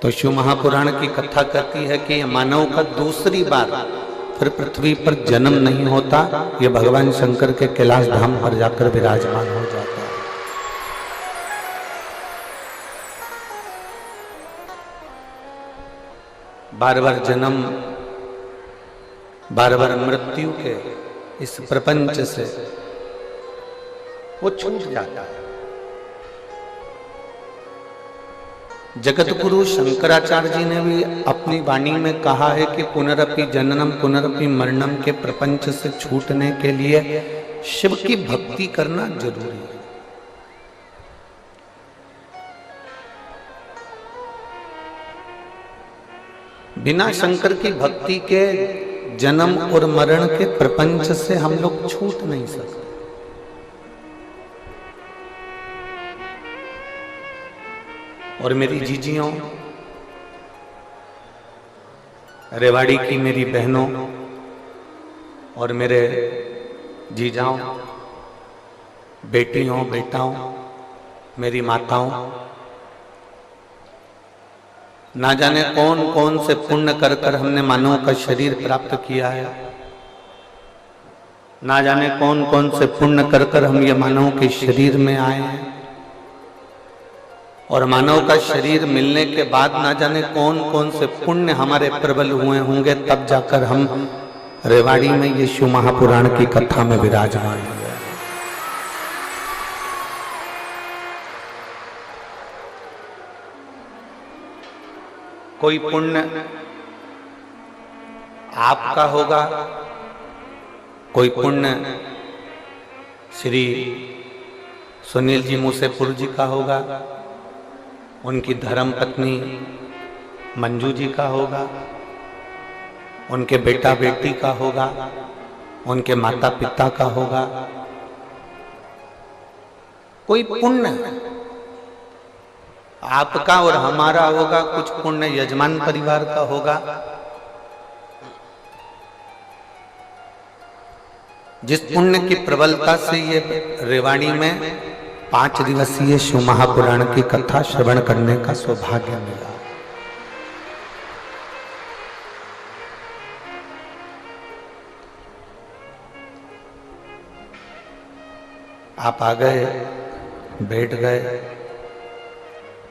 तो शिव महापुराण की कथा कहती है कि मानव का दूसरी बार फिर पृथ्वी पर जन्म नहीं होता, ये भगवान शंकर के कैलाश धाम पर जाकर विराजमान हो जाता है। बार बार जन्म, बार बार मृत्यु के इस प्रपंच से वो छूट जाता है। जगत गुरु शंकराचार्य जी ने भी अपनी वाणी में कहा है कि पुनरपि जननम पुनरपि मरणम के प्रपंच से छूटने के लिए शिव की भक्ति करना जरूरी है। बिना शंकर की भक्ति के जन्म और मरण के प्रपंच से हम लोग छूट नहीं सकते। और मेरी जीजियों, रेवाड़ी की मेरी बहनों और मेरे जीजाओं, बेटियों, बेटाओं, मेरी माताओं, ना जाने कौन कौन से पुण्य कर कर हमने मानव का शरीर प्राप्त किया है। ना जाने कौन कौन से पुण्य कर कर हम ये मानव के शरीर में आए हैं। और मानव का शरीर मिलने के बाद ना जाने कौन कौन से पुण्य हमारे प्रबल हुए होंगे, तब जाकर हम रेवाड़ी में ये शिव महापुराण की कथा में विराजमान हुए। कोई पुण्य आपका होगा, कोई पुण्य श्री सुनील जी मूसेपुर जी का होगा, उनकी धर्म पत्नी मंजू जी का होगा, उनके बेटा बेटी का होगा, उनके माता पिता का होगा। कोई पुण्य आपका और हमारा होगा, कुछ पुण्य यजमान परिवार का होगा। जिस पुण्य की प्रबलता से ये रेवाड़ी में 5 दिवसीय शिव महापुराण की कथा श्रवण करने का सौभाग्य मिला। आप आ गए, बैठ गए,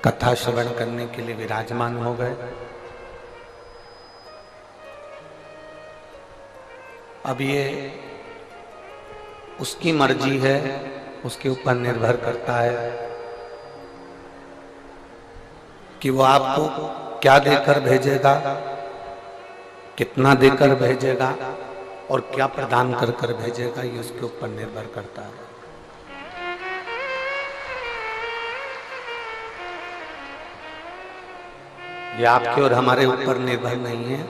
कथा श्रवण करने के लिए विराजमान हो गए। अब ये उसकी मर्जी है, उसके ऊपर निर्भर करता है कि वो आपको क्या देकर भेजेगा, कितना देकर भेजेगा और क्या प्रदान कर कर भेजेगा, ये उसके ऊपर निर्भर करता है। ये आपके और हमारे ऊपर निर्भर नहीं है,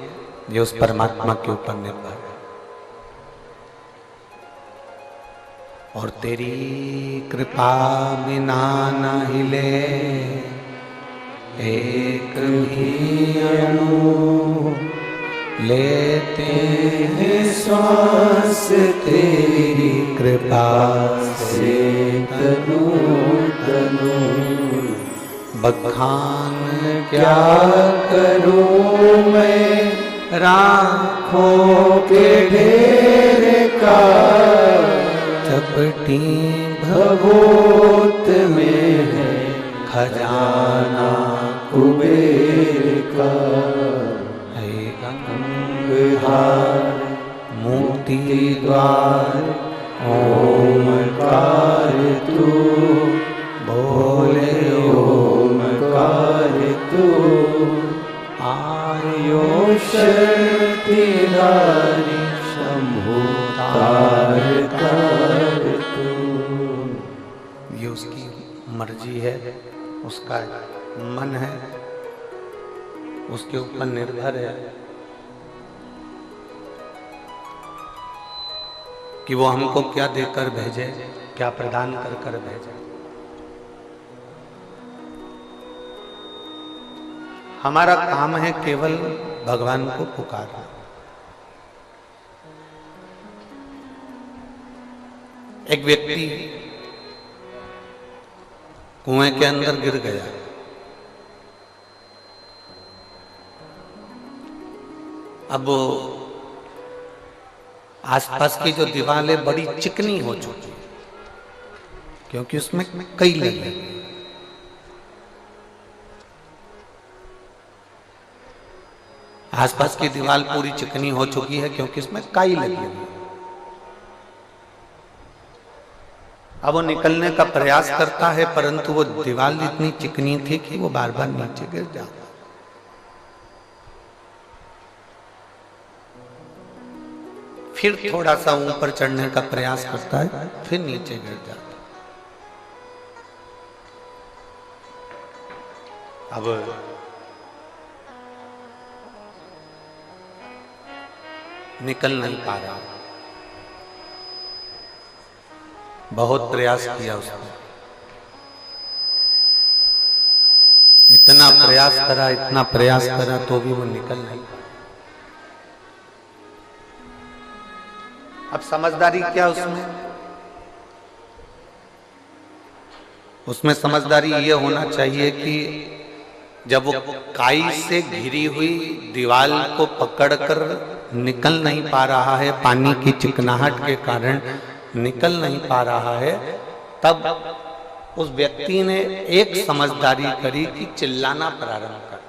ये उस परमात्मा के ऊपर निर्भर है। और तेरी कृपा बिना न हिले एक भी अणु, लेते हैं श्वास तेरी कृपा से तनु तनु। बखान क्या करूं मैं राखों के ढेर का, चपटी भगोत में है खजाना कुबेर का। है गंगाहार मोती द्वार ओमकार तू, बोले ओमकार तू। आर्यो शक्ति धारी शंभु तारकार तू। ये उसकी मर्जी है, उसका मन है, उसके ऊपर निर्भर है कि वो हमको क्या देकर भेजे, क्या प्रदान कर कर भेजे। हमारा काम है केवल भगवान को पुकारना। एक व्यक्ति कुएं के अंदर गिर गया, अब आसपास की जो दीवारें बड़ी चिकनी हो चुकी है क्योंकि उसमें कई लगे। आसपास की दीवार पूरी चिकनी हो चुकी है क्योंकि इसमें काई लगी हुई है। अब वो निकलने का प्रयास करता है परंतु वो दीवार इतनी चिकनी थी कि वो बार बार नीचे गिर जाता। फिर थोड़ा सा ऊपर चढ़ने का प्रयास करता है, फिर नीचे गिर जाता। अब निकल नहीं पा रहा, बहुत प्रयास किया उसने, इतना प्रयास करा, इतना प्रयास करा तो भी वो निकल नहीं पाया। अब समझदारी क्या उसमें समझदारी ये होना चाहिए कि जब वो काई से घिरी हुई दीवार को पकड़कर निकल नहीं पा रहा है, पानी की चिकनाहट के कारण निकल नहीं पा रहा है, तब उस व्यक्ति ने एक समझदारी करी कि चिल्लाना प्रारंभ कर,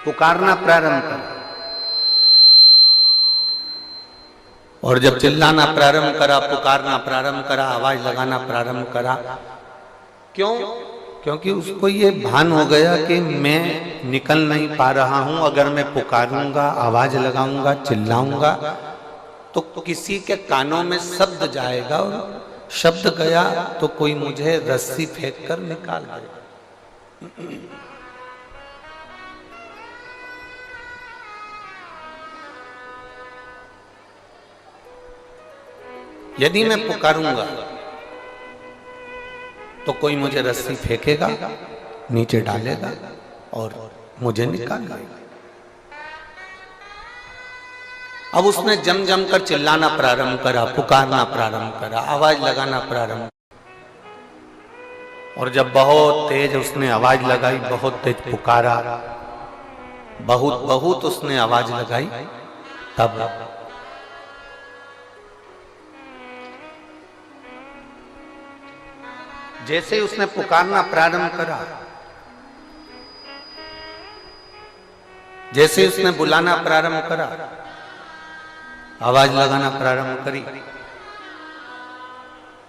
पुकारना प्रारंभ कर। और जब चिल्लाना प्रारंभ करा, पुकारना प्रारंभ करा, आवाज लगाना प्रारंभ करा, क्यों? क्योंकि उसको ये भान हो गया कि मैं निकल नहीं पा रहा हूं, अगर मैं पुकारूंगा, आवाज लगाऊंगा, चिल्लाऊंगा तो किसी के कानों में शब्द जाएगा, और शब्द गया तो कोई मुझे रस्सी फेंक कर निकाल देगा। यदि मैं पुकारूंगा तो कोई मुझे रस्सी फेंकेगा, नीचे डालेगा और मुझे निकाल लेगा। अब उसने जम जम कर चिल्लाना प्रारंभ करा, पुकारना प्रारंभ करा, आवाज लगाना प्रारंभ, और जब बहुत तेज उसने आवाज लगाई, बहुत तेज पुकारा, बहुत बहुत उसने आवाज लगाई, तब जैसे उसने पुकारना प्रारंभ करा, जैसे उसने बुलाना प्रारंभ करा, आवाज लगाना प्रारंभ करी,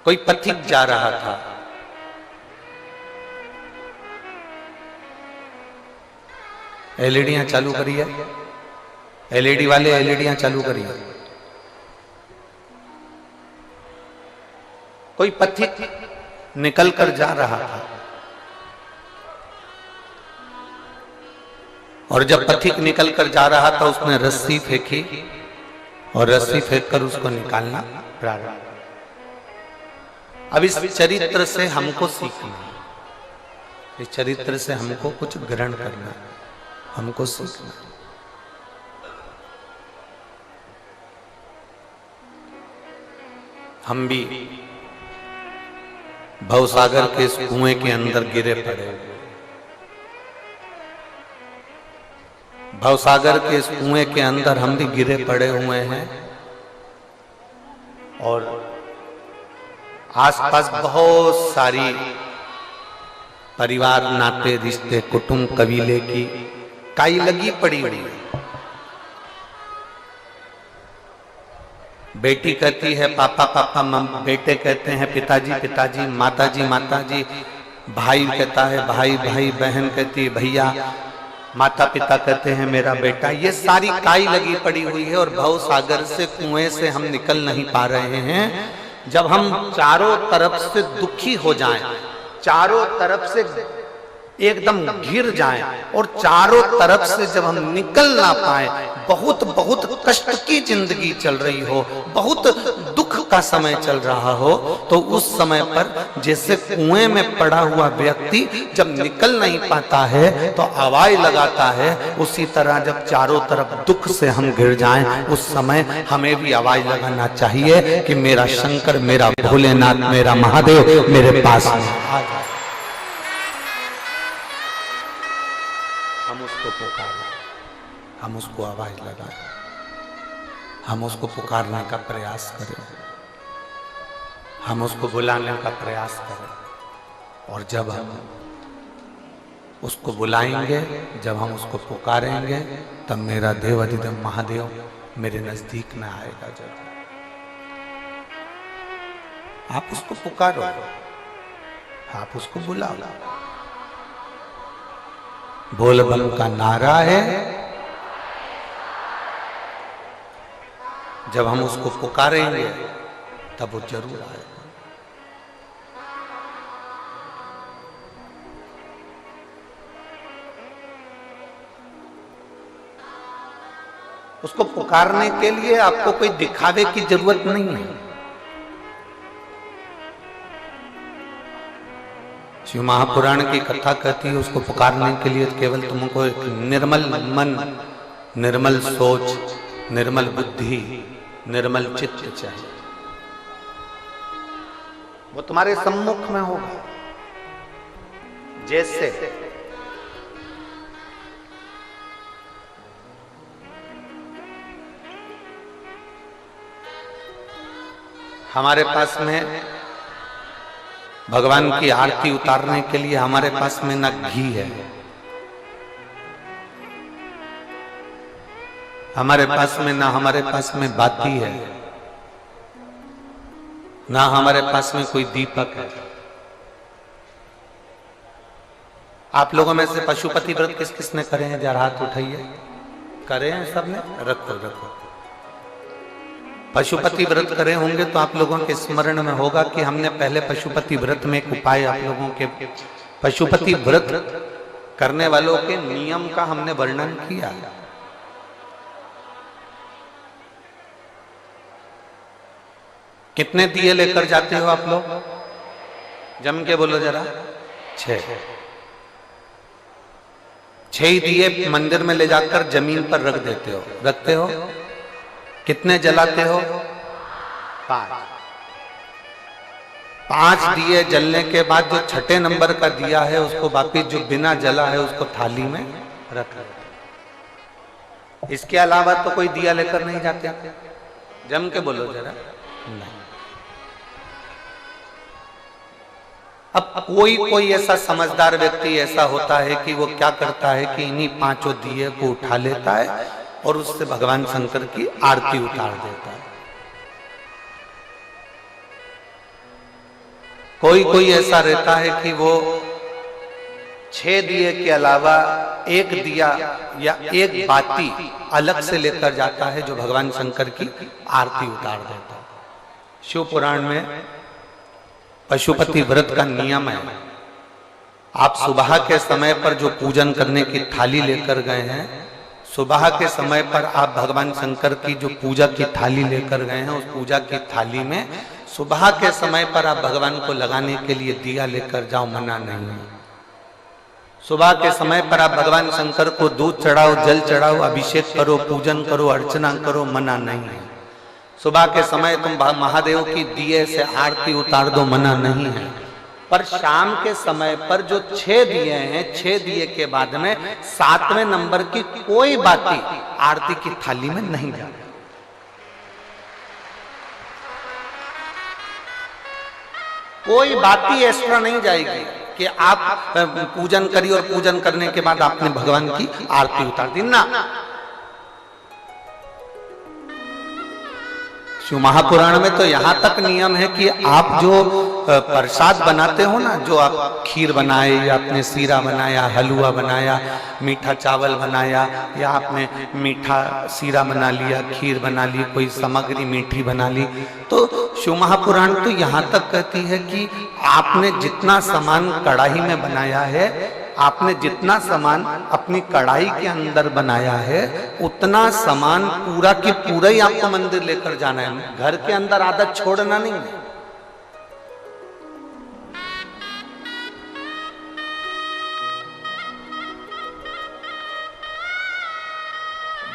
कोई पथिक जा रहा था, एलईडियां चालू करिए, एलईडी वाले एलईडियां चालू करिए। कोई पथिक निकल कर जा रहा था, और जब पथिक निकल कर जा रहा था उसने रस्सी फेंकी, और रस्सी फेंककर उसको निकालना प्रारंभ। अब इस चरित्र से हमको सीखना, इस चरित्र से हमको कुछ ग्रहण करना, हमको सीखना। हम भी भवसागर के इस कुएं के अंदर गिरे पड़े, भवसागर के इस कुएं के अंदर हम भी गिरे पड़े हुए हैं, और आसपास बहुत सारी परिवार, नाते, रिश्ते, कुटुंब, कबीले की काई लगी पड़ी हुई है। बेटी कहती है पापा पापा, बेटे कहते हैं पिताजी पिताजी, माताजी माताजी, भाई कहता है भाई भाई, बहन कहती है भैया, माता पिता कहते हैं मेरा बेटा। ये सारी काई लगी पड़ी हुई है, और भव सागर से, कुएं से हम निकल नहीं पा रहे हैं। जब हम चारों तरफ से दुखी हो जाएं, चारों तरफ से एकदम घिर जाएं, और चारों तरफ से जब हम निकल ना पाए, बहुत बहुत कष्ट की जिंदगी चल रही हो, बहुत दुख का समय चल रहा हो, तो उस समय पर जैसे कुएं में पड़ा हुआ व्यक्ति जब निकल नहीं पाता है तो आवाज लगाता है, उसी तरह जब चारों तरफ दुख से हम घिर जाएं, उस समय हमें भी आवाज लगाना चाहिए कि मेरा शंकर, मेरा भोलेनाथ, मेरा महादेव मेरे पास आ जाए। हम उसको पुकारें, हम उसको आवाज लगाएं, हम उसको पुकारने का प्रयास करें, हम उसको बुलाने का प्रयास करें। और जब हम उसको बुलाएंगे, जब हम उसको पुकारेंगे, तब मेरा देव अधिदेव महादेव मेरे नजदीक में आएगा। जब आप उसको पुकारो, आप उसको बुलाओ। बोल बम का नारा है, जब हम उसको पुकारेंगे तब वो जरूर आएगा। उसको पुकारने के लिए आपको कोई दिखावे की जरूरत नहीं है। शिव महापुराण की कथा कहती है उसको पुकारने के लिए केवल तुमको एक निर्मल मन, निर्मल सोच, निर्मल बुद्धि, निर्मल चित्त चाहिए। वो तुम्हारे सम्मुख में होगा। जैसे हमारे पास में भगवान की आरती उतारने के लिए हमारे पास में ना घी है, हमारे पास में ना हमारे पास में बाती है, ना हमारे पास में कोई दीपक है। आप लोगों में से पशुपति व्रत किस किसने करे हैं? जरा हाथ उठाइए। करे हैं सबने? रखो रखो। पशुपति व्रत करे होंगे तो आप लोगों के स्मरण में होगा कि हमने पहले पशुपति व्रत में एक उपाय आप लोगों के, पशुपति व्रत करने वालों के नियम का हमने वर्णन किया। कितने दिए लेकर जाते हो आप लोग? जम के बोलो जरा। 6 ही दिए मंदिर में ले जाकर जमीन पर रख देते हो, रखते हो। कितने जलाते हो? 5 दिए जलने के बाद जो छठे नंबर का दिया है उसको वापिस जो बिना जला है उसको थाली में रख लेते। इसके अलावा तो कोई दिया लेकर नहीं जाते। जम के बोलो जरा। नहीं। अब कोई ऐसा समझदार व्यक्ति ऐसा होता है कि वो क्या करता है कि इन्हीं 5 दिए को उठा लेता है और उससे भगवान शंकर की आरती उतार देता है। कोई ऐसा रहता है कि वो 6 दिए के अलावा 1 दिया या 1 बाती अलग से लेकर जाता है जो भगवान शंकर की आरती उतार देता है। शिव पुराण में पशुपति व्रत का नियम है, आप सुबह के समय पर जो पूजन करने की थाली लेकर गए हैं, सुबह के समय पर आप भगवान शंकर की जो पूजा की थाली लेकर गए हैं, उस पूजा की थाली में सुबह के समय पर आप भगवान को लगाने के लिए दिया लेकर जाओ, मना नहीं है। सुबह के समय पर आप भगवान शंकर को दूध चढ़ाओ, जल चढ़ाओ, अभिषेक करो, पूजन करो, अर्चना करो, मना नहीं है। सुबह के समय तुम महादेव की दिए से आरती उतार दो, मना नहीं है। पर शाम के समय पर जो 6 दिए हैं, 6 दिए के बाद में 7वें नंबर की कोई बाती आरती की थाली में नहीं जाती। कोई बाती एक्स्ट्रा नहीं जाएगी कि आप पूजन करिए और पूजन करने के बाद आपने भगवान की आरती उतार दी ना। शिव महापुराण में तो यहाँ तक नियम है कि आप जो प्रसाद बनाते हो ना, जो आप खीर बनाए या आपने सीरा बनाया, हलवा बनाया, मीठा चावल बनाया या आपने मीठा सीरा बना लिया, खीर बना ली, कोई सामग्री मीठी बना ली, तो शिव महापुराण तो यहाँ तक कहती है कि आपने जितना सामान कढ़ाई में बनाया है, आपने जितना सामान अपनी कढ़ाई के अंदर बनाया है, उतना सामान पूरा की पूरा ही आपको मंदिर लेकर जाना है। घर के अंदर आदत छोड़ना नहीं है।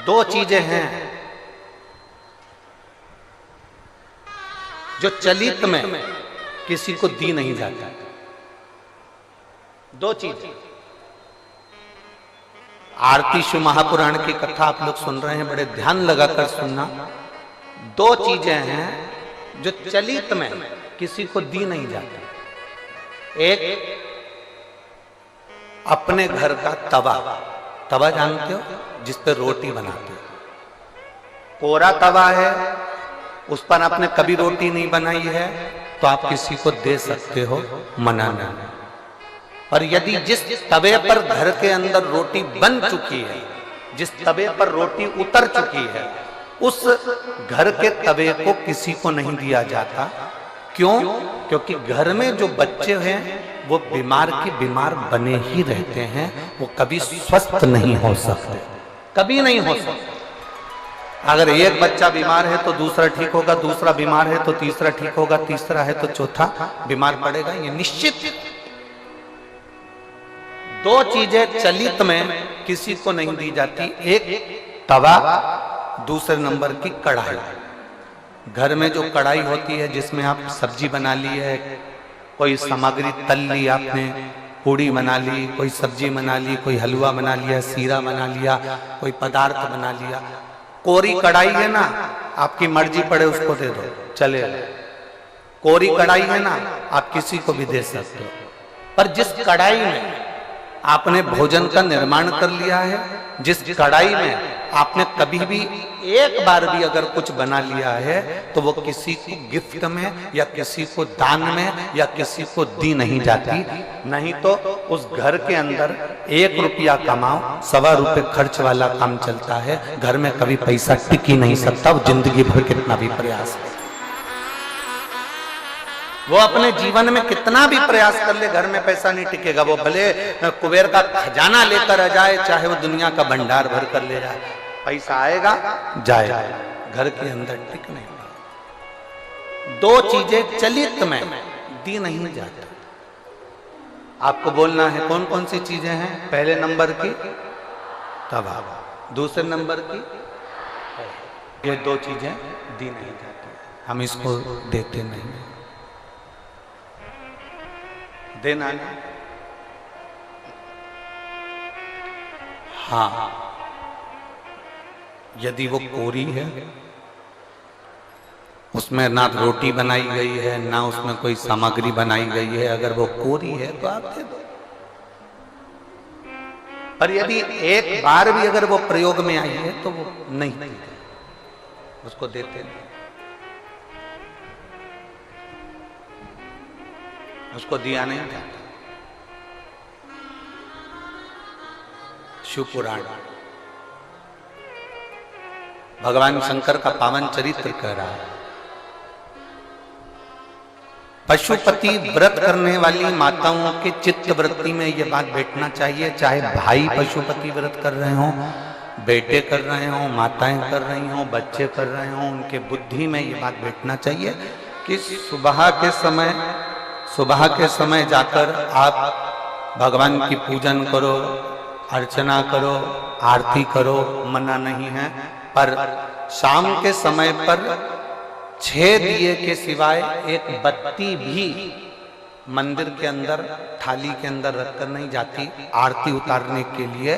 दो चीजें हैं जो चलित में किसी को दी नहीं जाता। 2 चीजें आरती शिव महापुराण की कथा आप लोग सुन रहे हैं, बड़े ध्यान लगाकर सुनना। दो चीजें हैं जो चलित में किसी को दी नहीं जाती। एक अपने घर का तवा, तवा जानते हो जिस पर रोटी बनाते हो, कोरा तवा है, उस पर आपने कभी रोटी नहीं बनाई है तो आप किसी को दे सकते हो, मना नहीं। और यदि जिस तवे पर घर के अंदर रोटी बन चुकी है, जिस तवे पर रोटी उतर चुकी है, उस घर के तवे को किसी को नहीं दिया जाता। क्यों? क्योंकि घर में जो बच्चे हैं वो बीमार के बीमार बने ही रहते हैं, वो कभी स्वस्थ नहीं हो सकते, कभी नहीं हो सकते। अगर एक बच्चा बीमार है तो दूसरा ठीक होगा, दूसरा बीमार है तो तीसरा ठीक होगा, तीसरा है तो चौथा बीमार पड़ेगा, ये निश्चित। दो चीजें चलित में किसी को नहीं दी जाती, एक तवा, दूसरे नंबर की कढ़ाई। घर में जो कढ़ाई होती है जिसमें आप सब्जी बना ली है, कोई सामग्री तल ली आपने, पूड़ी बना ली, कोई सब्जी बना ली, कोई हलवा बना लिया, सीरा बना लिया, कोई पदार्थ बना लिया। कोरी कढ़ाई है ना, आपकी मर्जी पड़े उसको दे दो, चले। कोरी कढ़ाई है ना, आप किसी को भी दे सकते हो। पर जिस कढ़ाई में आपने भोजन का निर्माण कर लिया है, जिस कढ़ाई में आपने कभी भी एक बार भी अगर कुछ बना लिया है, तो वो किसी को गिफ्ट में या किसी को दान में या किसी को दी नहीं जाती। नहीं तो उस घर के अंदर 1 रुपया कमाओ, 1.25 रुपये खर्च वाला काम चलता है। घर में कभी पैसा टिक ही नहीं सकता, वो जिंदगी भर कितना भी प्रयास है, वो अपने जीवन में कितना भी प्रयास कर ले, घर में पैसा नहीं टिकेगा। वो भले कुबेर का खजाना लेकर आ जाए, चाहे वो दुनिया का भंडार भर कर ले जाए, पैसा आएगा जाएगा, घर के अंदर टिक नहीं। दो चीजें चलित में दी नहीं जाती। आपको बोलना है कौन कौन सी चीजें हैं। पहले नंबर की तवा, दूसरे नंबर की, ये दो चीजें दी नहीं जाती, हम इसको देते नहीं, देना नहीं। हाँ, यदि वो कोरी है, उसमें ना रोटी बनाई गई है, ना उसमें कोई सामग्री बनाई गई है, अगर वो कोरी है तो आप दे दो। पर यदि एक बार भी अगर वो प्रयोग में आई है तो वो नहीं, उसको देते नहीं, उसको दिया नहीं जाता। शिव पुराण भगवान शंकर का पावन चरित्र कह रहा है। पशुपति व्रत करने वाली माताओं के चित्त वृत्ति में यह बात बैठना चाहिए, चाहे भाई पशुपति व्रत कर रहे हो, बेटे कर रहे हो, माताएं कर रही हो, बच्चे कर रहे हो, उनके बुद्धि में ये बात बैठना चाहिए कि सुबह के समय जाकर आप भगवान की पूजन करो, अर्चना करो, आरती करो, मना नहीं है। पर शाम के समय पर 6 दिए के सिवाय एक बत्ती भी मंदिर के अंदर थाली के अंदर रखकर नहीं जाती आरती उतारने के लिए।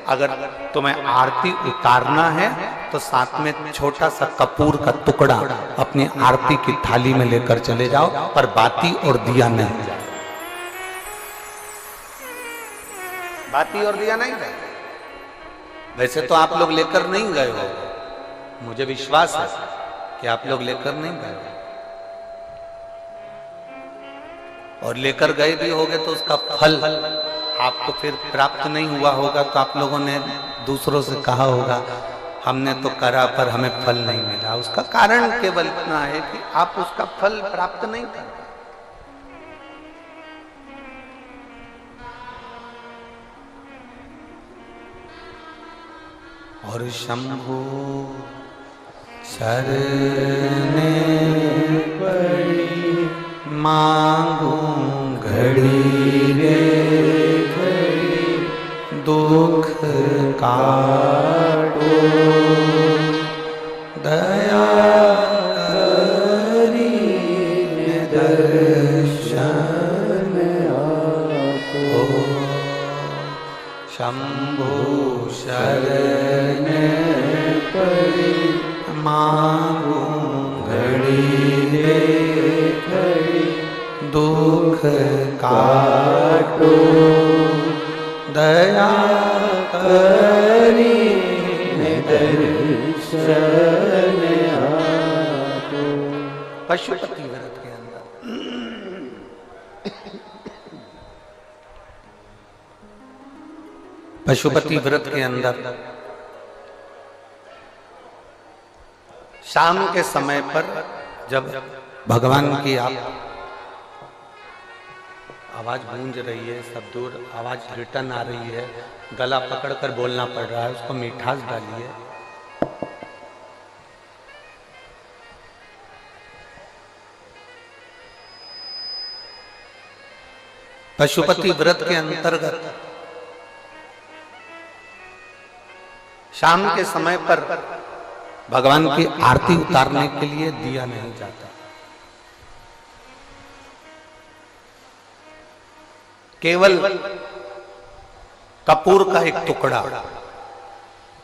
अगर तुम्हें आरती उतारना है तो साथ में छोटा सा कपूर का टुकड़ा अपनी आरती की थाली में लेकर चले जाओ, पर बाती और दिया नहीं जाए, बाती और दिया नहीं जाए। वैसे तो आप लोग लेकर नहीं गए हो, मुझे विश्वास है कि आप लोग लेकर नहीं गए हो, और लेकर गए भी होगे तो उसका फल आपको फिर प्राप्त नहीं हुआ होगा। तो आप लोगों ने दूसरों से कहा होगा हमने तो करा पर हमें फल नहीं मिला। उसका कारण केवल इतना है कि आप उसका फल प्राप्त नहीं कर। और शंभु शरणे पड़ी मांगू घड़ी रे घड़ी, दुख काटो दया करी दर्शन आपो। शंभु शरण पड़ी मांगू घड़ी रे घड़ी दुख काटो दया करी दर्शन आपो। पशुपति व्रत के अंदर पशुपति व्रत के अंदर शाम के समय पर जब भगवान की आवाज गूंज रही है, सब दूर आवाज रिटर्न आ रही है, गला पकड़कर बोलना पड़ रहा है, उसको मिठास डालिए। पशुपति व्रत के अंतर्गत शाम के समय पर भगवान की आरती उतारने के लिए दिया नहीं जाता। केवल कपूर का एक टुकड़ा,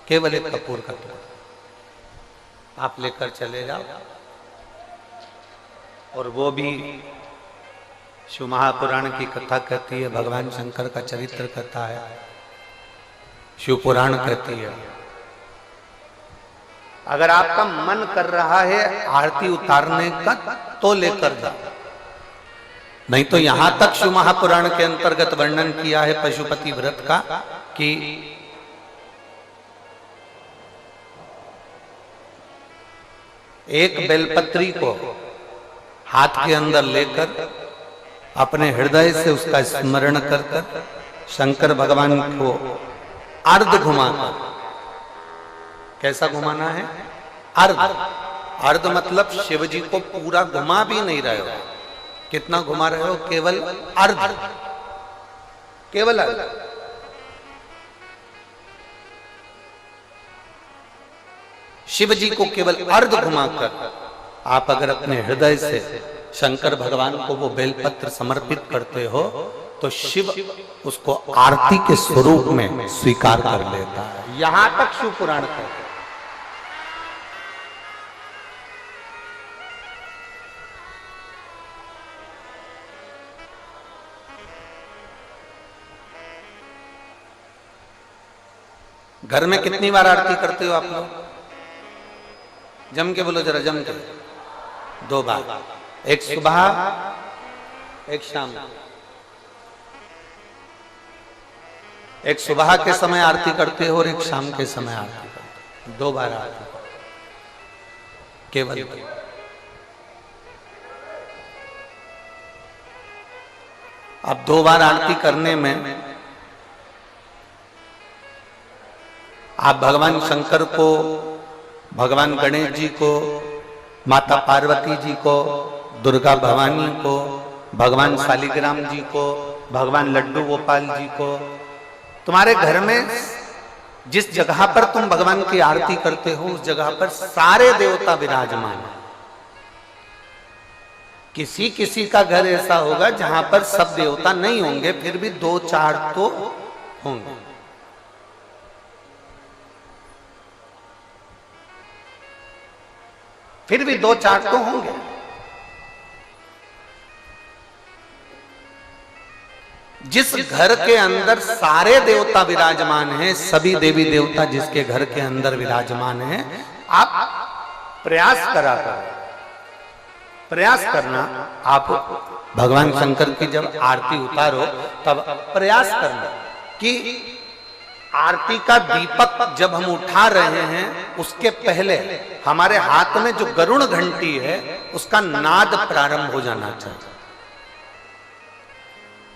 केवल एक कपूर का टुकड़ा आप लेकर चले जाओ, और वो भी शिव महापुराण की कथा कहती है, भगवान शंकर का चरित्र कहता है, शिव पुराण कहती है। अगर आपका मन कर रहा है आरती उतारने का तो लेकर जाओ, नहीं तो यहां तक शिव महापुराण के अंतर्गत वर्णन किया है पशुपति व्रत का कि एक बेलपत्री को हाथ के अंदर लेकर अपने हृदय से उसका स्मरण कर कर शंकर भगवान को अर्ध घुमाकर, कैसा घुमाना है? अर्ध। अर्ध मतलब शिव जी को पूरा घुमा भी नहीं रहे हो। कितना घुमा रहे हो? केवल अर्ध, केवल अर्ध। शिव जी को केवल अर्ध घुमाकर आप अगर अपने हृदय से शंकर भगवान को वो बेलपत्र समर्पित करते हो तो शिव उसको आरती के स्वरूप में स्वीकार कर लेता है। यहां तक शिव पुराण कहते हैं। घर में कितनी बार आरती करते हो आप लोग? जम के बोलो जरा, जम के। 2 बार, एक सुबह एक शाम। एक सुबह के समय आरती करते हो और एक शाम के समय आरती करते हो। 2 बार आरती केवल। अब 2 बार आरती करने में आप भगवान शंकर को, भगवान गणेश जी को, माता पार्वती जी को, दुर्गा भवानी को, भगवान शालिग्राम जी को, भगवान लड्डू गोपाल जी को, तुम्हारे घर में जिस जगह पर तुम भगवान की आरती करते हो उस जगह पर सारे देवता विराजमान हैं। किसी किसी का घर ऐसा होगा जहां पर सब देवता नहीं होंगे, फिर भी 2-4 तो होंगे। फिर भी 2-4 तो होंगे। जिस घर के अंदर सारे देवता विराजमान हैं, सभी देवी देवता जिसके घर के अंदर विराजमान हैं, आप प्रयास करा कर, प्रयास करना। आप भगवान शंकर की जब आरती उतारो तब प्रयास करना कि आरती का दीपक जब हम उठा रहे हैं उसके पहले हमारे हाथ में जो गरुड़ घंटी है उसका नाद प्रारंभ हो जाना चाहिए।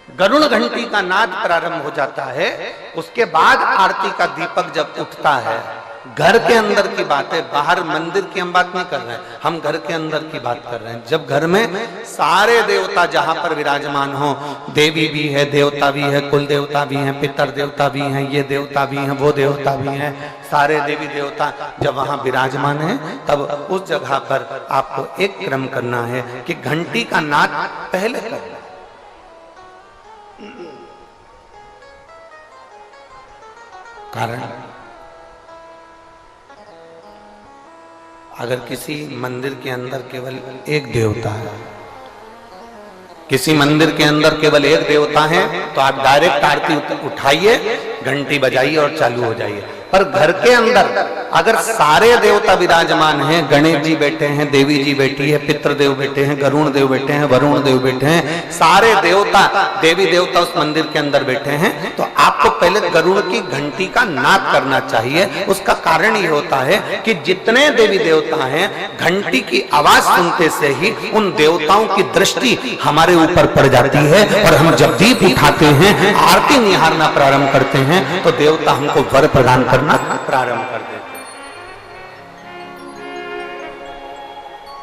गरुड़ घंटी का नाद प्रारंभ हो जाता है, उसके बाद आरती का दीपक जब उठता है। घर के अंदर की बात है, बाहर मंदिर की हम बात नहीं कर रहे हैं, हम घर के अंदर की बात कर रहे हैं। जब घर में सारे देवता जहां पर विराजमान हो, देवी भी है, देवता भी है, कुल देवता भी हैं, पितर देवता भी हैं, ये देवता भी हैं, वो देवता भी हैं, सारे देवी देवता जब वहां विराजमान हैं, तब उस जगह पर आपको एक क्रम करना है कि घंटी का नाद पहले करना। कारण अगर किसी मंदिर के अंदर केवल एक देवता है, किसी मंदिर के अंदर केवल एक देवता है, तो आप डायरेक्ट आरती उठाइए, घंटी बजाइए और चालू हो जाइए। पर घर के अंदर अगर सारे देवता विराजमान हैं, गणेश जी बैठे हैं, देवी जी बैठी है, पितृदेव बैठे हैं, गरुण देव बैठे हैं, वरुण देव बैठे हैं, सारे देवता देवी देवता उस मंदिर के अंदर बैठे हैं, तो आपको पहले गरुड़ की घंटी का नाद करना चाहिए। उसका कारण ये होता है कि जितने देवी देवता हैं, घंटी की आवाज सुनते से ही उन देवताओं की दृष्टि हमारे ऊपर पड़ जाती है, और हम जब दीप उठाते हैं, आरती निहारना प्रारंभ करते हैं, तो देवता हमको वर प्रदान करना प्रारंभ कर देते हैं।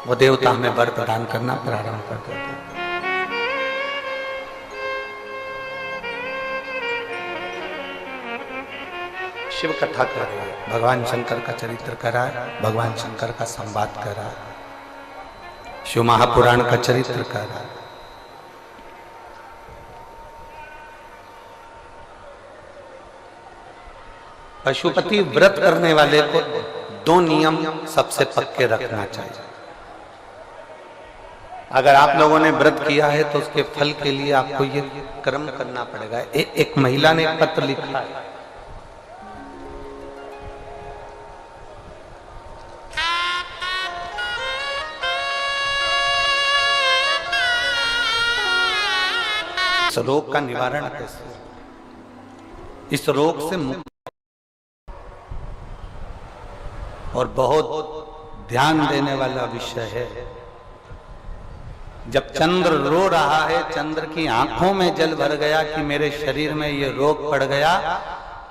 वो देवता हमें वर प्रदान करना प्रारंभ कर देते हैं। शिव कथा कर रहे हैं, भगवान शंकर का चरित्र करा, भगवान शंकर का संवाद करा, शिव महापुराण का चरित्र करा। पशुपति व्रत करने वाले को 2 नियम सबसे पक्के रखना चाहिए। अगर आप लोगों ने व्रत किया है तो उसके फल के लिए आपको ये कर्म करना पड़ेगा। एक महिला ने एक पत्र लिखा है, इस रोग का निवारण कैसे, इस रोग से मुक्त, और बहुत ध्यान देने वाला विषय है। जब चंद्र रो रहा है, चंद्र की आंखों में जल भर गया कि मेरे शरीर में ये रोग पड़ गया,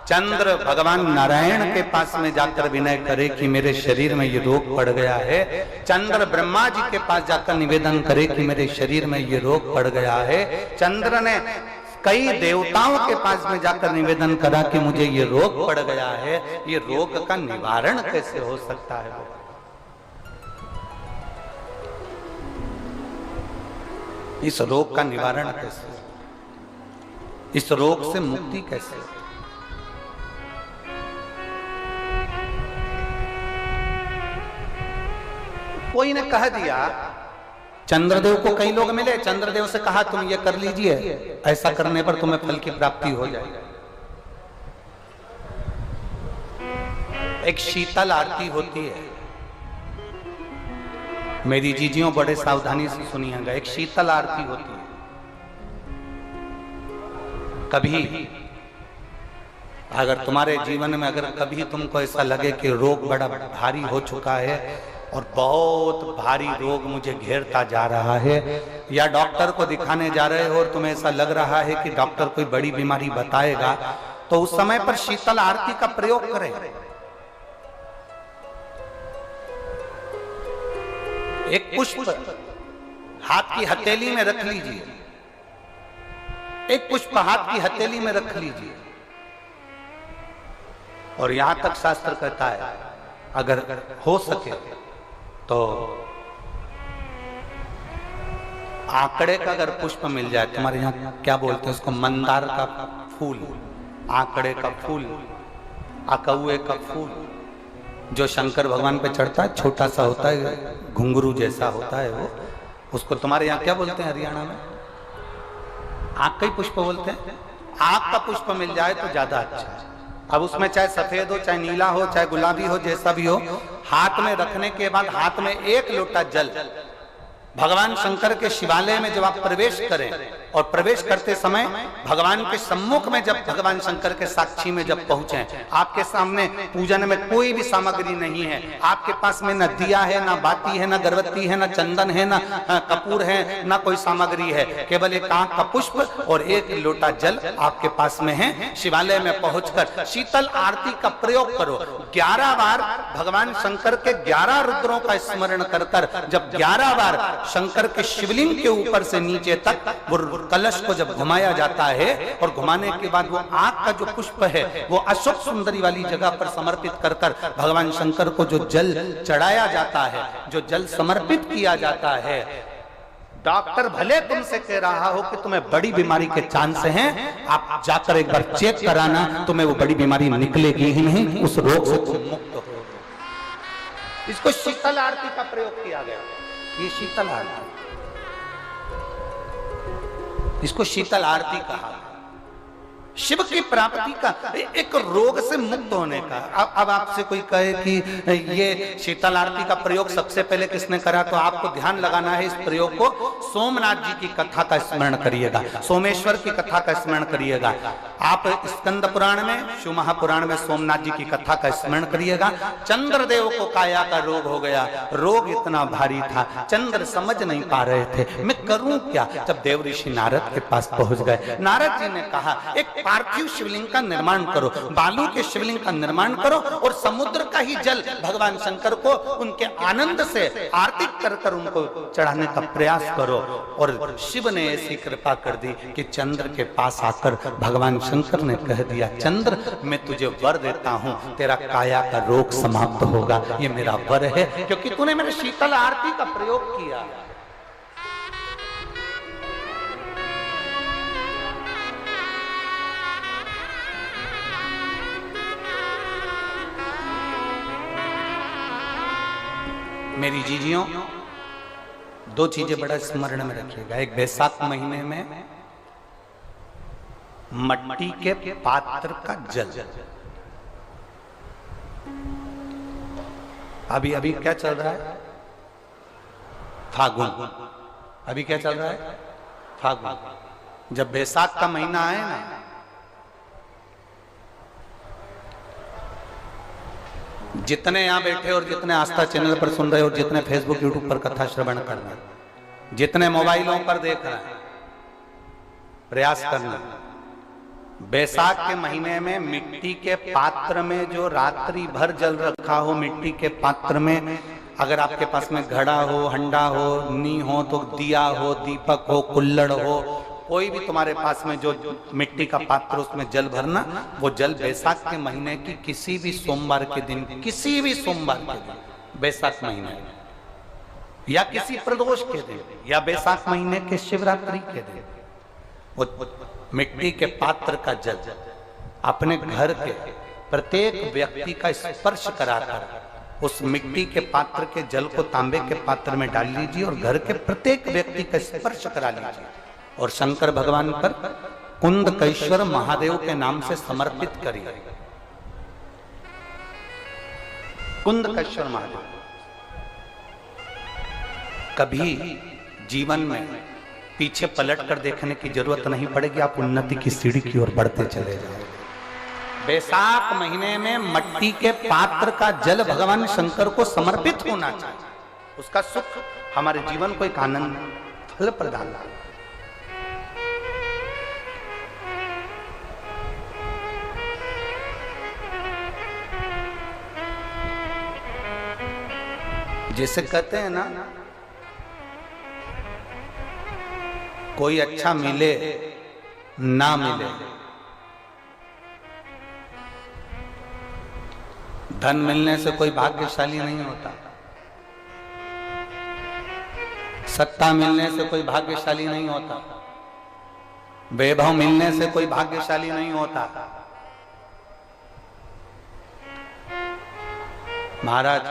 चंद्र भगवान नारायण के पास में जाकर विनय करे कि मेरे शरीर में ये रोग पड़ गया है। चंद्र ब्रह्मा जी के पास जाकर निवेदन करे कि मेरे शरीर में ये रोग पड़ गया है। चंद्र ने कई देवताओं के पास में जाकर निवेदन करा कि मुझे ये रोग पड़ गया है, ये रोग का निवारण कैसे हो सकता है। इस रोग का निवारण कैसे, इस रोग से मुक्ति कैसे। कोई ने कह दिया, चंद्रदेव को कई लोग मिले, चंद्रदेव से कहा तुम ये कर लीजिए, ऐसा करने पर तुम्हें फल की प्राप्ति हो जाएगी। एक शीतल आरती होती है, मेरी जीजियों बड़े सावधानी से सुनिएगा। एक शीतल आरती होती है। कभी अगर तुम्हारे जीवन में अगर कभी तुमको ऐसा लगे कि रोग बड़ा भारी हो चुका है और बहुत भारी रोग मुझे घेरता जा रहा है, या डॉक्टर को दिखाने जा रहे हो और तुम्हें ऐसा लग रहा है कि डॉक्टर कोई बड़ी बीमारी बताएगा, तो उस समय पर शीतल आरती का प्रयोग करें। एक पुष्प हाथ की हथेली में रख लीजिए, एक पुष्प हाथ की हथेली में रख लीजिए, और यहां तक शास्त्र कहता है अगर हो सके तो आंकड़े का अगर पुष्प मिल जाए, तुम्हारे यहाँ क्या बोलते हैं उसको, मंदार का फूल, आंकड़े का फूल, अकौए का फूल, जो शंकर भगवान पे चढ़ता है, छोटा सा होता है, घुंघरू जैसा होता है वो, उसको तुम्हारे यहाँ क्या बोलते हैं हरियाणा में, आंख का ही पुष्प बोलते हैं। आंख का पुष्प मिल जाए तो ज्यादा अच्छा है। अब उसमें चाहे सफेद हो, चाहे नीला हो, चाहे गुलाबी हो, जैसा भी हो, हाथ में रखने के बाद हाथ में 1 लोटा जल, भगवान शंकर के शिवालय में जब आप प्रवेश करें और प्रवेश करते समय भगवान के सम्मुख में जब भगवान शंकर के साक्षी में जब पहुंचे, आपके सामने पूजन में कोई भी सामग्री नहीं है, आपके पास में न दिया है, ना बाती है, ना गर्भवती है, ना चंदन है, ना कपूर है, ना कोई सामग्री है, केवल एक आंख का पुष्प और 1 लोटा जल आपके पास में है। शिवालय में पहुंचकर शीतल आरती का प्रयोग करो। 11 बार भगवान शंकर के 11 रुद्रों का स्मरण कर कर जब 11 बार शंकर के शिवलिंग के ऊपर से नीचे तक वो कलश को जब घुमाया जाता है, और घुमाने के बाद वो आंख का जो पुष्प है वो अशोक सुंदरी वाली जगह पर समर्पित कर कर भगवान शंकर को जो जल चढ़ाया जाता है, जो जल समर्पित किया जाता है, डॉक्टर भले तुमसे कह रहा हो कि तुम्हें बड़ी बीमारी के चांस हैं, आप जाकर एक बार चेक कराना, तुम्हें वो बड़ी बीमारी निकलेगी ही नहीं, उस रोग से तुम मुक्त हो। इसको शीतल आरती का प्रयोग किया गया। ये शीतल आरती, इसको शीतल आरती कहा। शिव की प्राप्ति का, एक रोग से मुक्त होने का। अब आपसे कोई कहे कि ये शीतल आरती का प्रयोग सबसे पहले किसने करा, तो आपको ध्यान लगाना है इस प्रयोग को। सोमनाथ जी की कथा का स्मरण करिएगा, सोमेश्वर की कथा का स्मरण करिएगा। आप स्कंद पुराण में, शिव महापुराण में सोमनाथ जी की कथा का स्मरण करिएगा। चंद्रदेव को काया का रोग हो गया, रोग इतना भारी था, चंद्र समझ नहीं पा रहे थे मैं करूं क्या। जब देव ऋषि नारद के पास पहुंच गए, नारद जी ने कहा एक पार्थिव शिवलिंग का निर्माण करो, बालू के शिवलिंग का निर्माण करो और समुद्र का ही जल भगवान शंकर को उनके आनंद से आरती कर कर उनको चढ़ाने का प्रयास करो। और शिव ने ऐसी कृपा कर दी कि चंद्र के पास आकर भगवान शंकर ने कह दिया, चंद्र मैं तुझे वर देता हूं, तेरा काया का रोग समाप्त होगा, ये मेरा वर है क्योंकि तूने मेरे शीतल आरती का प्रयोग किया। मेरी जीजियों, दो चीजें बड़ा स्मरण में रखिएगा। एक, बैसाख महीने में मट्टी के पात्र का जल, अभी अभी क्या चल रहा है, फागुन, अभी क्या चल रहा है, फागुन। जब बैसाख का महीना आए ना, जितने यहां बैठे और जितने आस्था चैनल पर सुन रहे और जितने फेसबुक यूट्यूब पर कथा श्रवण कर रहे हैं, जितने मोबाइलों पर देख रहे हैं, प्रयास करना, बैसाख के महीने में मिट्टी के पात्र में जो रात्रि भर जल रखा हो, मिट्टी के पात्र में, अगर आपके पास में घड़ा हो, हंडा हो, नी हो, तो दिया हो, दीपक हो, कुल्लड़ हो, कोई भी तुम्हारे पास में जो मिट्टी का पात्र, उसमें जल भरना। वो जल बैसाख के महीने की किसी भी सोमवार के दिन, किसी भी सोमवार के दिन, बैसाख महीने या किसी प्रदोष के दिन या बैसाख महीने के शिवरात्रि के दिन, वो मिट्टी के पात्र का जल अपने घर के प्रत्येक व्यक्ति का स्पर्श कराकर उस मिट्टी के पात्र के जल को तांबे के पात्र में डाल लीजिए और घर के प्रत्येक व्यक्ति का स्पर्श करा लीजिए और शंकर भगवान पर कुंदकेश्वर महादेव के नाम से समर्पित करिए। कुंदकेश्वर महादेव, कभी जीवन में पीछे पलट कर देखने की जरूरत नहीं पड़ेगी, आप उन्नति की सीढ़ी की ओर बढ़ते चले जाओगे। बैसाख महीने में मट्टी के पात्र का जल भगवान शंकर को समर्पित होना चाहिए, उसका सुख हमारे जीवन को एक आनंद फल प्रदान। जैसे कहते हैं ना, कोई अच्छा मिले ना मिले, धन मिलने से कोई भाग्यशाली नहीं होता, सत्ता मिलने से कोई भाग्यशाली नहीं होता, वैभव मिलने से कोई भाग्यशाली नहीं होता। महाराज,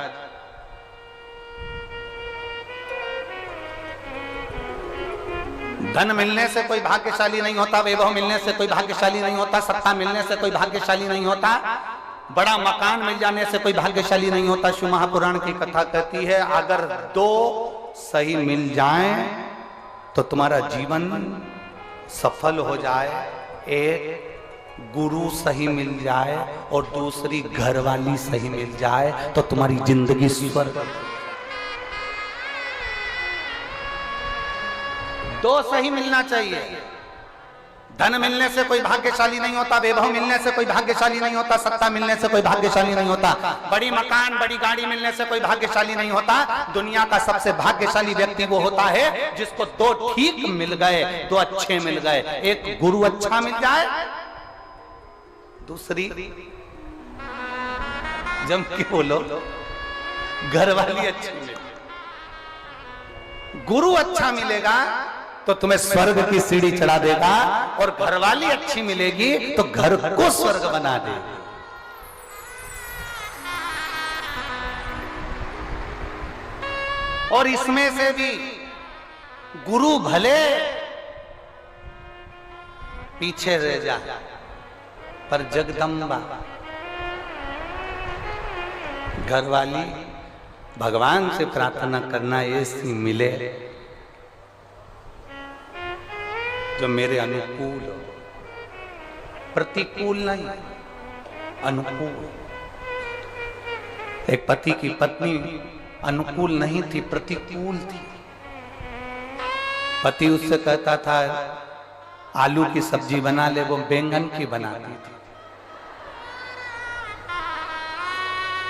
धन मिलने से कोई भाग्यशाली नहीं होता, वैभव मिलने से कोई भाग्यशाली नहीं होता, सत्ता मिलने से कोई भाग्यशाली नहीं होता, बड़ा मकान मिल जाने से कोई भाग्यशाली नहीं होता। शिव महापुराण की कथा कहती है, अगर दो सही मिल जाएं तो तुम्हारा जीवन सफल हो जाए, एक गुरु सही मिल जाए और दूसरी घरवाली सही मिल जाए तो तुम्हारी जिंदगी स्वर्ग। दो सही मिलना चाहिए। धन मिलने से कोई भाग्यशाली नहीं होता, वैभव मिलने से कोई भाग्यशाली नहीं होता, सत्ता मिलने से कोई भाग्यशाली नहीं होता, बड़ी मकान बड़ी गाड़ी मिलने से कोई भाग्यशाली नहीं होता। दुनिया का सबसे भाग्यशाली व्यक्ति वो होता है जिसको दो ठीक मिल गए, दो अच्छे मिल गए, एक गुरु अच्छा मिल जाए, दूसरी जम के बोलो घरवाली अच्छी मिल। गुरु अच्छा मिलेगा तो तुम्हें स्वर्ग की सीढ़ी चढ़ा देगा, और घरवाली अच्छी मिलेगी तो घर को स्वर्ग बना देगी। और इसमें से भी गुरु भले पीछे रह जाए, पर जगदम्बा घरवाली भगवान से प्रार्थना करना ऐसी मिले जो मेरे अनुकूल हो, प्रतिकूल नहीं, अनुकूल। एक पति की पत्नी अनुकूल नहीं थी, प्रतिकूल थी। पति उससे कहता था आलू की सब्जी बना ले, वो बैंगन की बनाती थी।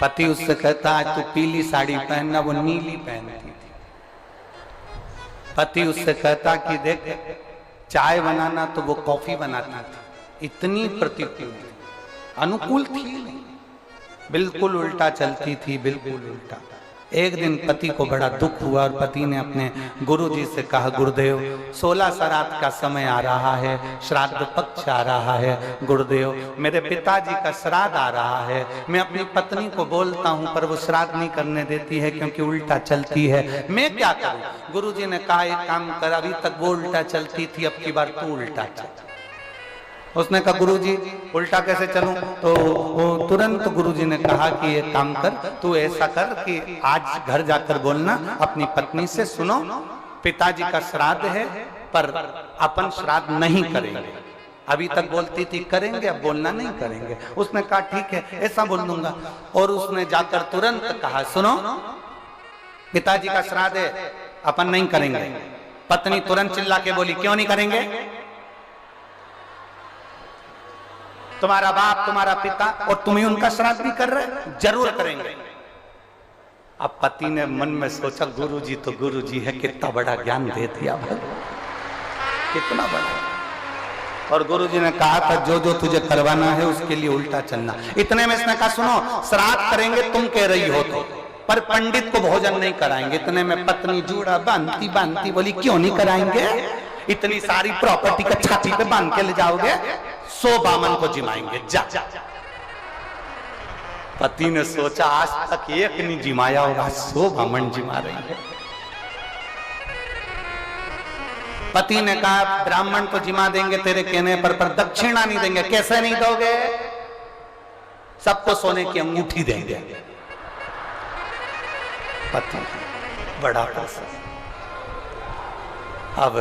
पति उससे कहता आज तू पीली साड़ी पहनना, वो नीली पहनती थी। पति उससे कहता कि देख चाय बनाना, तो वो कॉफी बनाती थी। इतनी प्रतिकूल, अनुकूल थी नहीं, बिल्कुल उल्टा चलती थी, बिल्कुल उल्टा। एक दिन पति को बड़ा दुख हुआ और पति ने अपने गुरुजी से कहा, गुरुदेव 16 श्राद्ध का समय आ रहा है, श्राद्ध पक्ष आ रहा है, गुरुदेव मेरे पिताजी का श्राद्ध आ रहा है। मैं अपनी पत्नी को बोलता हूं पर वो श्राद्ध नहीं करने देती है क्योंकि उल्टा चलती है, मैं क्या करूं? गुरुजी ने कहा एक काम कर, अभी तक वो उल्टा चलती थी, अब की बार तू उल्टा चल। उसने कहा गुरुजी उल्टा कैसे चलूं? तो वो तुरंत गुरुजी ने कहा कि एक काम कर, तू ऐसा कर कि आज घर जाकर बोलना अपनी पत्नी से, सुनो पिताजी का श्राद्ध है पर अपन श्राद्ध नहीं करेंगे। अभी तक बोलती थी करेंगे, अब बोलना नहीं करेंगे। उसने कहा ठीक है ऐसा बोल दूंगा। और उसने जाकर तुरंत कहा सुनो पिताजी का श्राद्ध है, अपन नहीं करेंगे। पत्नी तुरंत चिल्ला के बोली क्यों नहीं करेंगे? तुम्हारा बाप तुम्हारा पिता और तुम ही उनका श्राद्ध भी कर रहे, जरूर करेंगे। अब पति ने मन में सोचा गुरुजी तो गुरुजी है, कितना बड़ा ज्ञान दे दिया भगवान, कितना बड़ा। और गुरुजी ने कहा था जो जो तुझे करवाना है उसके लिए उल्टा चलना। इतने में इसने कहा सुनो श्राद्ध करेंगे तुम कह रही हो तो, पर पंडित को भोजन नहीं कराएंगे। इतने में पत्नी जूड़ा बांधती बांधती बोली क्यों नहीं कराएंगे? इतनी सारी प्रॉपर्टी का छाती पे बांध के ले जाओगे, 100 बामन को जिमाएंगे जा। पति ने सोचा आज तक एक नहीं जिमाया होगा, 100 बामन जिमा रही है। पति ने कहा ब्राह्मण को जिमा देंगे तेरे कहने पर दक्षिणा नहीं देंगे। कैसे नहीं दोगे? सबको सोने की अंगूठी देंगे। पति बड़ा अब